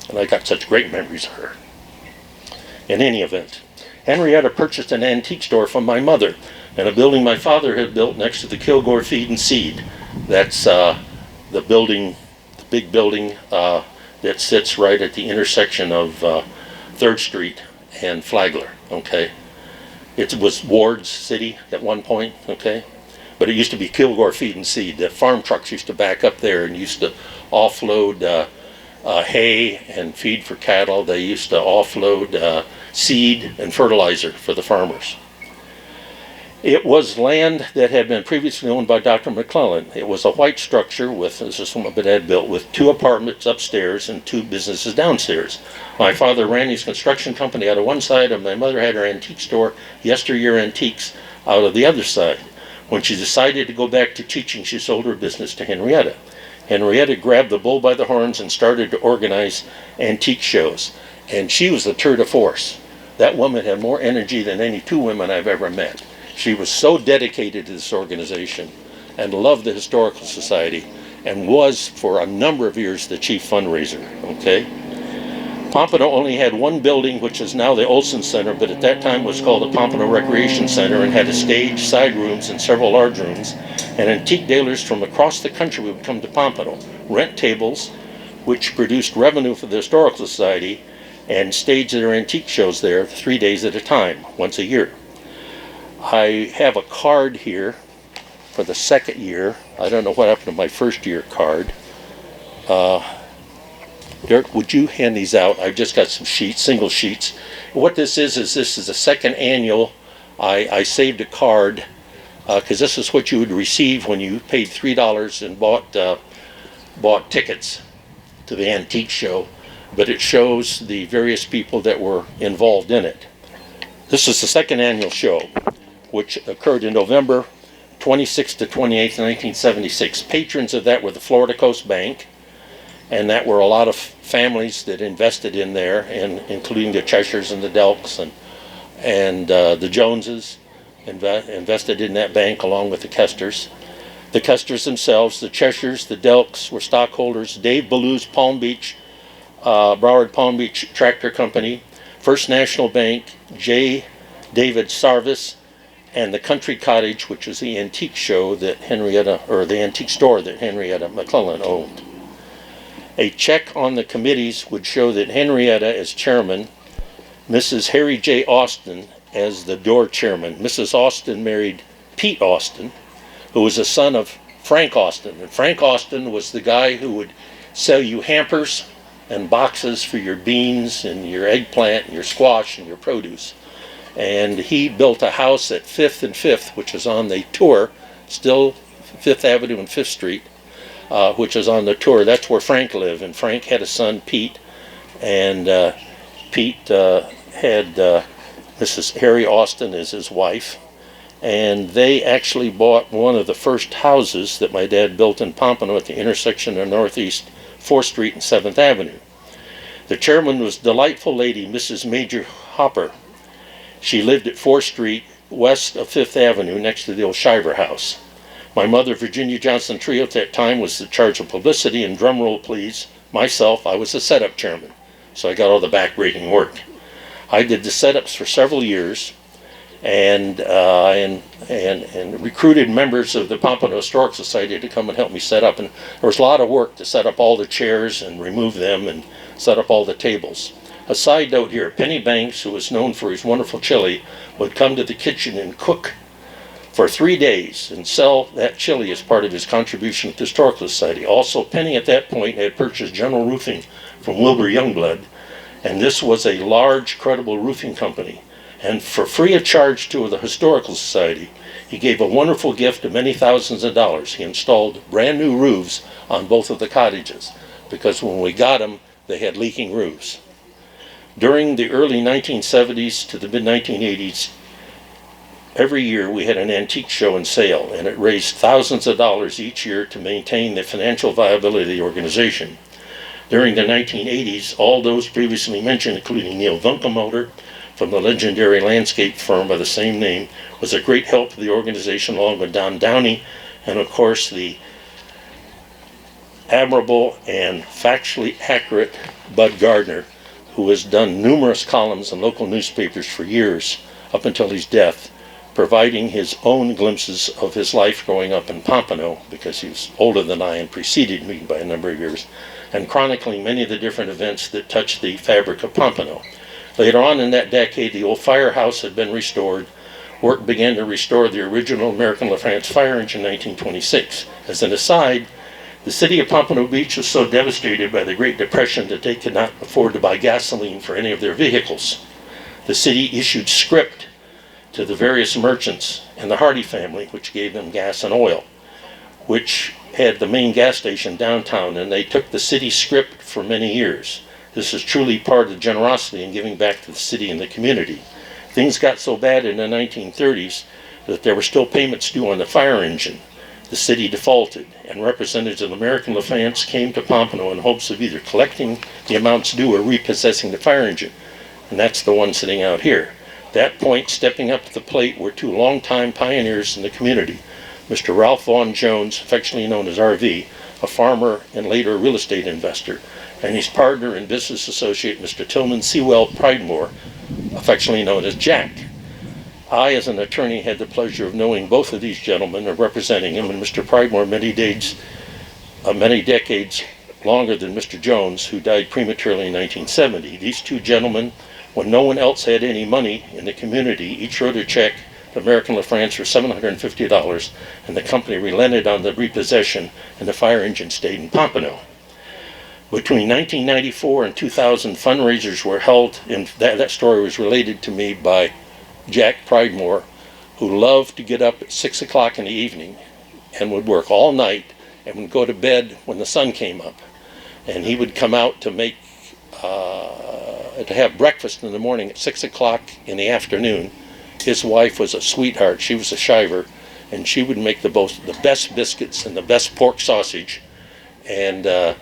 And I got such great memories of her. In any event, Henrietta purchased an antique store from my mother in a building my father had built next to the Kilgore Feed and Seed. That's the building, the big building that sits right at the intersection of 3rd Street and Flagler, okay? It was Ward's City at one point, okay? But it used to be Kilgore Feed and Seed. The farm trucks used to back up there and used to offload hay and feed for cattle. They used to offload seed and fertilizer for the farmers. It was land that had been previously owned by Dr. McClellan. It was a white structure with, this is what my dad built, with 2 apartments upstairs and 2 businesses downstairs. My father ran his construction company out of one side, and my mother had her antique store, Yesteryear Antiques, out of the other side. When she decided to go back to teaching, she sold her business to Henrietta. Henrietta grabbed the bull by the horns and started to organize antique shows. And she was the tour de force. That woman had more energy than any 2 women I've ever met. She was so dedicated to this organization and loved the Historical Society and was, for a number of years, the chief fundraiser, okay? Pompano only had one building, which is now the Olson Center, but at that time was called the Pompano Recreation Center, and had a stage, side rooms, and several large rooms. And antique dealers from across the country would come to Pompano, rent tables, which produced revenue for the Historical Society, and stage their antique shows there 3 days at a time, once a year. I have a card here for the second year. I don't know what happened to my first year card. Derek, would you hand these out? I've just got some sheets, single sheets. What this is this is the second annual. I saved a card because this is what you would receive when you paid $3 and bought tickets to the antique show. But it shows the various people that were involved in it. This is the second annual show, which occurred in November 26th to 28th, 1976. Patrons of that were the Florida Coast Bank, and that were a lot of families that invested in there, and including the Cheshires and the Delks and the Joneses invested in that bank along with the Kesters. The Kesters themselves, the Cheshires, the Delks were stockholders. Dave Ballew's Palm Beach, Broward Palm Beach Tractor Company, First National Bank, J. David Sarvis, and the Country Cottage, which was the antique show that Henrietta, or the antique store that Henrietta McClellan owned. A check on the committees would show that Henrietta as chairman, Mrs. Harry J. Austin as the door chairman. Mrs. Austin married Pete Austin, who was a son of Frank Austin. And Frank Austin was the guy who would sell you hampers and boxes for your beans and your eggplant and your squash and your produce. And he built a house at 5th and 5th, which is on the tour, still 5th Avenue and 5th Street, which is on the tour. That's where Frank lived, and Frank had a son, Pete, and Pete had Mrs. Harry Austin as his wife, and they actually bought one of the first houses that my dad built in Pompano at the intersection of Northeast 4th Street and 7th Avenue. The chairman was delightful lady, Mrs. Major Hopper. She lived at 4th Street, west of 5th Avenue, next to the old Shiver House. My mother, Virginia Johnson Trio, at that time was in charge of publicity, and drum roll please, myself, I was the setup chairman. So I got all the back-breaking work. I did the setups for several years, and recruited members of the Pompano Historical Society to come and help me set up. And there was a lot of work to set up all the chairs and remove them and set up all the tables. A side note here, Penny Banks, who was known for his wonderful chili, would come to the kitchen and cook for 3 days and sell that chili as part of his contribution to the Historical Society. Also, Penny at that point had purchased General Roofing from Wilbur Youngblood, and this was a large, credible roofing company. And for free of charge to the Historical Society, he gave a wonderful gift of many thousands of dollars. He installed brand new roofs on both of the cottages, because when we got them, they had leaking roofs. During the early 1970s to the mid-1980s, every year we had an antique show and sale, and it raised thousands of dollars each year to maintain the financial viability of the organization. During the 1980s, all those previously mentioned, including Neil Vunkemotor from the legendary landscape firm by the same name, was a great help to the organization, along with Don Downey, and of course the admirable and factually accurate Bud Gardner, who has done numerous columns in local newspapers for years up until his death, providing his own glimpses of his life growing up in Pompano, because he was older than I and preceded me by a number of years, and chronicling many of the different events that touched the fabric of Pompano. Later on in that decade, the old firehouse had been restored. Work began to restore the original American LaFrance fire engine in 1926. As an aside, the city of Pompano Beach was so devastated by the Great Depression that they could not afford to buy gasoline for any of their vehicles. The city issued scrip to the various merchants and the Hardy family, which gave them gas and oil, which had the main gas station downtown, and they took the city scrip for many years. This is truly part of generosity in giving back to the city and the community. Things got so bad in the 1930s that there were still payments due on the fire engine. The city defaulted, and representatives of American LaFrance came to Pompano in hopes of either collecting the amounts due or repossessing the fire engine. And that's the one sitting out here. At that point, stepping up to the plate were two longtime pioneers in the community. Mr. Ralph Vaughan Jones, affectionately known as RV, a farmer and later a real estate investor, and his partner and business associate, Mr. Tillman Sewell Pridemore, affectionately known as Jack. I, as an attorney, had the pleasure of knowing both of these gentlemen and representing him, and Mr. Pridemore many decades longer than Mr. Jones, who died prematurely in 1970. These two gentlemen, when no one else had any money in the community, each wrote a check to American LaFrance for $750, and the company relented on the repossession, and the fire engine stayed in Pompano. Between 1994 and 2000, fundraisers were held, and that story was related to me by Jack Pridemore, who loved to get up at 6 o'clock in the evening and would work all night and would go to bed when the sun came up. And he would come out to make to have breakfast in the morning at 6 o'clock in the afternoon. His wife was a sweetheart. She was a shiver, and she would make the best biscuits and the best pork sausage and the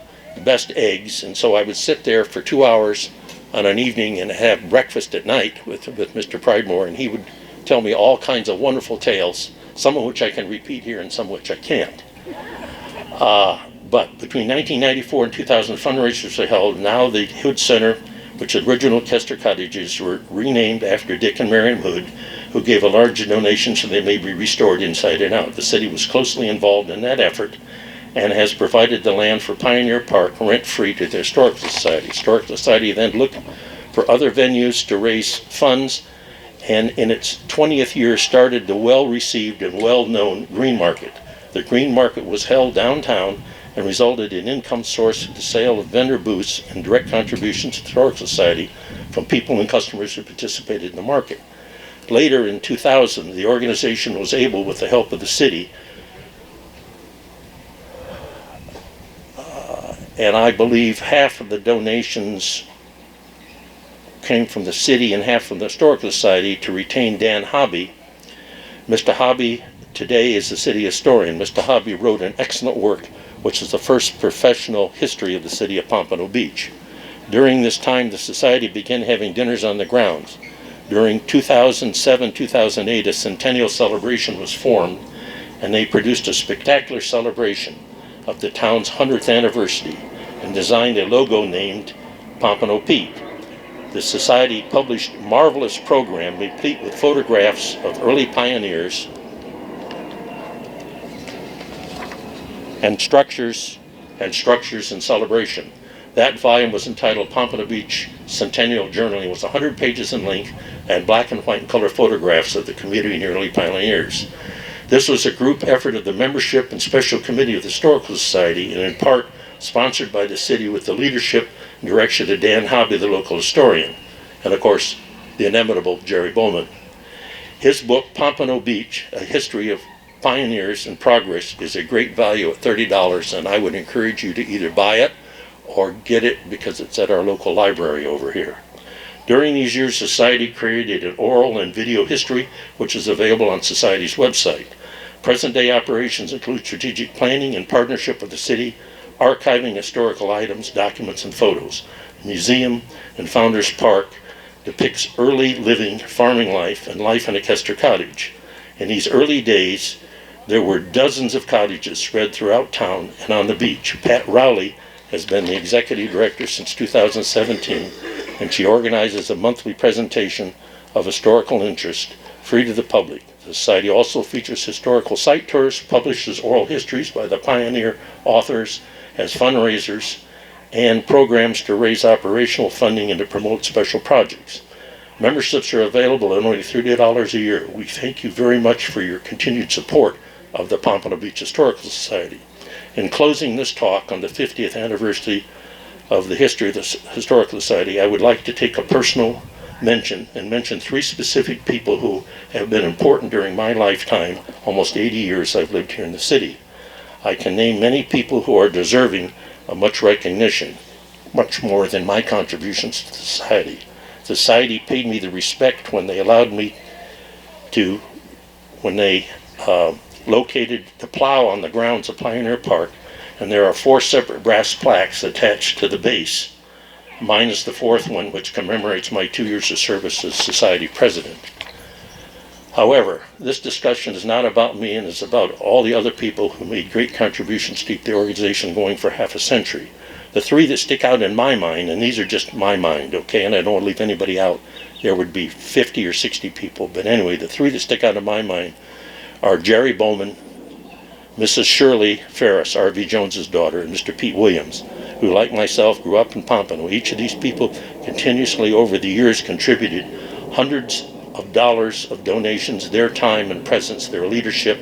best eggs. And so I would sit there for 2 hours on an evening and have breakfast at night with Mr. Pridemore, and he would tell me all kinds of wonderful tales, some of which I can repeat here and some of which I can't. But between 1994 and 2000, fundraisers were held. Now the Hood Center, which original Kester Cottages, were renamed after Dick and Marion Hood, who gave a large donation so they may be restored inside and out. The city was closely involved in that effort and has provided the land for Pioneer Park rent-free to the Historical Society. Historical Society then looked for other venues to raise funds, and in its 20th year started the well-received and well-known Green Market. The Green Market was held downtown and resulted in income source of the sale of vendor booths and direct contributions to the Historical Society from people and customers who participated in the market. Later in 2000, the organization was able, with the help of the city, and I believe half of the donations came from the city and half from the Historical Society, to retain Dan Hobby. Mr. Hobby today is the city historian. Mr. Hobby wrote an excellent work, which is the first professional history of the city of Pompano Beach. During this time, the society began having dinners on the grounds. During 2007-2008, a centennial celebration was formed, and they produced a spectacular celebration of the town's 100th anniversary and designed a logo named Pompano Pete. The society published a marvelous program replete with photographs of early pioneers and structures and celebration. That volume was entitled Pompano Beach Centennial Journaling. It was 100 pages in length and black and white and color photographs of the community and early pioneers. This was a group effort of the membership and special committee of the Historical Society, and in part sponsored by the city with the leadership and direction of Dan Hobby, the local historian, and of course the inimitable Jerry Bowman. His book, Pompano Beach, A History of Pioneers and Progress, is a great value at $30, and I would encourage you to either buy it or get it because it's at our local library over here. During these years, Society created an oral and video history, which is available on Society's website. Present-day operations include strategic planning in partnership with the city, archiving historical items, documents, and photos. The museum and Founders Park depicts early living, farming life, and life in a Kester cottage. In these early days, There were dozens of cottages spread throughout town and on the beach. Pat Rowley has been the executive director since 2017, and she organizes a monthly presentation of historical interest free to the public. The Society also features historical site tours, publishes oral histories by the pioneer authors, has fundraisers, and programs to raise operational funding and to promote special projects. Memberships are available at only $30 a year. We thank you very much for your continued support of the Pompano Beach Historical Society. In closing this talk on the 50th anniversary of the history of the Historical Society, I would like to take a personal mention and mention three specific people who have been important during my lifetime, almost 80 years I've lived here in the city. I can name many people who are deserving of much recognition, much more than my contributions to the society. Society paid me the respect when they allowed me to, when they located the plow on the grounds of Pioneer Park, and there are 4 separate brass plaques attached to the base, minus the 4th one, which commemorates my 2 years of service as Society President. However, this discussion is not about me and is about all the other people who made great contributions to keep the organization going for half a century. The 3 that stick out in my mind, and these are just my mind, okay, and I don't want to leave anybody out, there would be 50 or 60 people, but anyway, the 3 that stick out in my mind are Jerry Bowman, Mrs. Shirley Ferris, R.V. Jones's daughter, and Mr. Pete Williams, who, like myself, grew up in Pompano. Each of these people continuously over the years contributed hundreds of dollars of donations, their time and presence, their leadership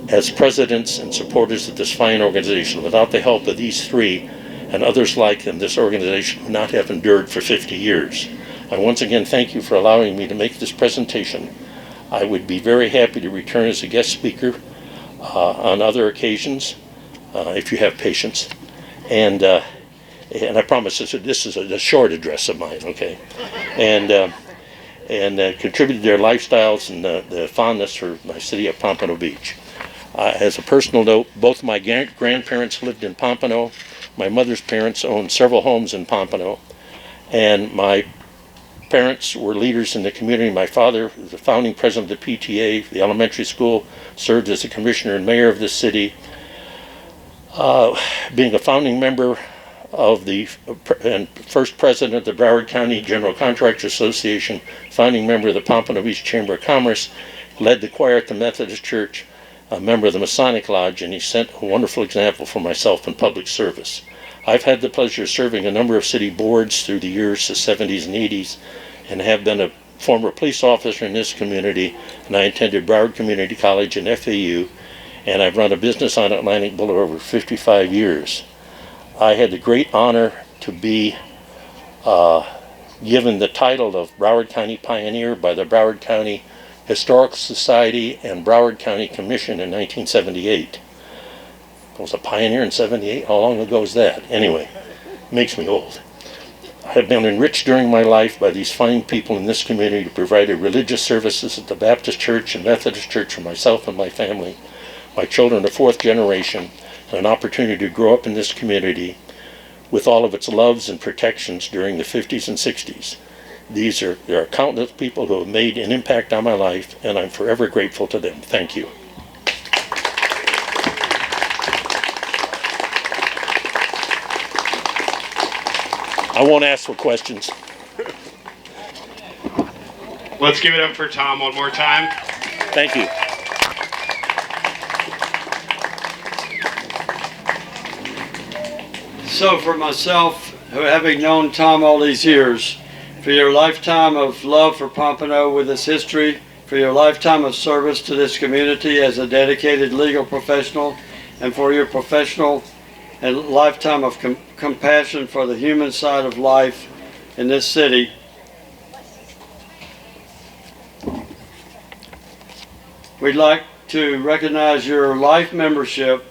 as presidents and supporters of this fine organization. Without the help of these 3 and others like them, this organization would not have endured for 50 years. I once again thank you for allowing me to make this presentation. I would be very happy to return as a guest speaker on other occasions, if you have patience. And I promise this is a short address of mine, okay? And contributed their lifestyles and the fondness for my city of Pompano Beach. As a personal note, both my grandparents lived in Pompano. My mother's parents owned several homes in Pompano, and my parents were leaders in the community. My father was the founding president of the PTA, the elementary school, served as the commissioner and mayor of this city. Being a founding member of the and first president of the Broward County General Contractors Association, founding member of the Pompano Beach Chamber of Commerce, led the choir at the Methodist Church, a member of the Masonic Lodge, and he set a wonderful example for myself in public service. I've had the pleasure of serving a number of city boards through the years, the 70s and 80s, and have been a former police officer in this community, and I attended Broward Community College and FAU, and I've run a business on Atlantic Boulevard over 55 years. I had the great honor to be given the title of Broward County Pioneer by the Broward County Historical Society and Broward County Commission in 1978. I was a pioneer in 78. How long ago is that? Anyway, makes me old. I have been enriched during my life by these fine people in this community who provided religious services at the Baptist Church and Methodist Church for myself and my family. My children are 4th generation, and an opportunity to grow up in this community with all of its loves and protections during the 50s and 60s. There are countless people who have made an impact on my life, and I'm forever grateful to them. Thank you. I won't ask for questions. Let's give it up for Tom one more time. Thank you. So for myself, who having known Tom all these years, for your lifetime of love for Pompano with its history, for your lifetime of service to this community as a dedicated legal professional, and for your professional and lifetime of compassion for the human side of life in this city. We'd like to recognize your life membership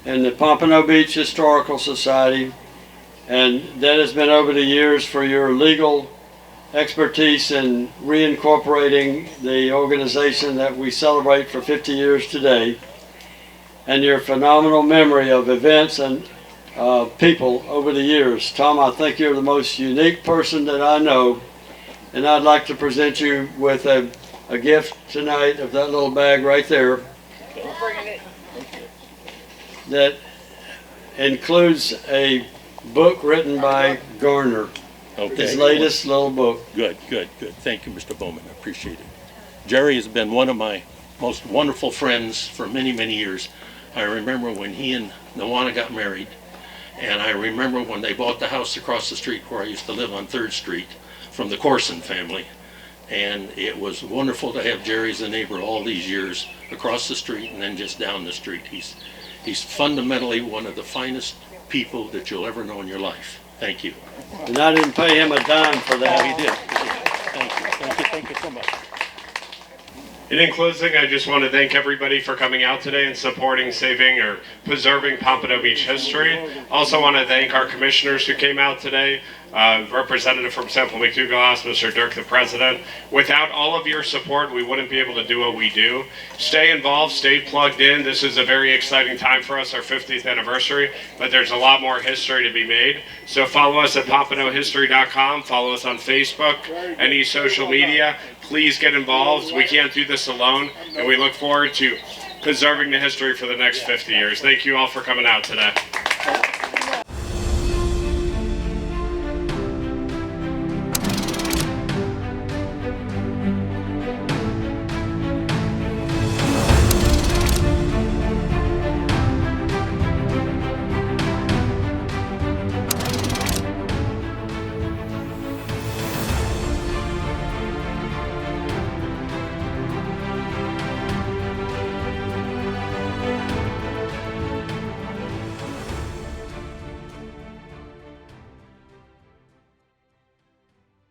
in the Pompano Beach Historical Society, and that has been over the years for your legal expertise in reincorporating the organization that we celebrate for 50 years today, and your phenomenal memory of events and people over the years. Tom, I think you're the most unique person that I know, and I'd like to present you with a gift tonight of that little bag right there. that includes a book written by Garner. Okay. His latest little book. Good, good, good. Thank you, Mr. Bowman. I appreciate it. Jerry has been one of my most wonderful friends for many, many years. I remember when he and Nawana got married, and I remember when they bought the house across the street where I used to live on 3rd Street from the Corson family. And it was wonderful to have Jerry as a neighbor all these years across the street and then just down the street. He's fundamentally one of the finest people that you'll ever know in your life. Thank you. And I didn't pay him a dime for Oh, that. he did. Thank you. Thank you. Thank you so much. And in closing, I just want to thank everybody for coming out today and supporting, saving, or preserving Pompano Beach history. Also want to thank our commissioners who came out today. Representative from Central McDougall, Mr. Dirk, the president. Without all of your support, we wouldn't be able to do what we do. Stay involved, stay plugged in. This is a very exciting time for us, our 50th anniversary, but there's a lot more history to be made. So follow us at pompanohistory.com, follow us on Facebook, any social media. Please get involved. We can't do this alone, and we look forward to preserving the history for the next 50 years. Thank you all for coming out today.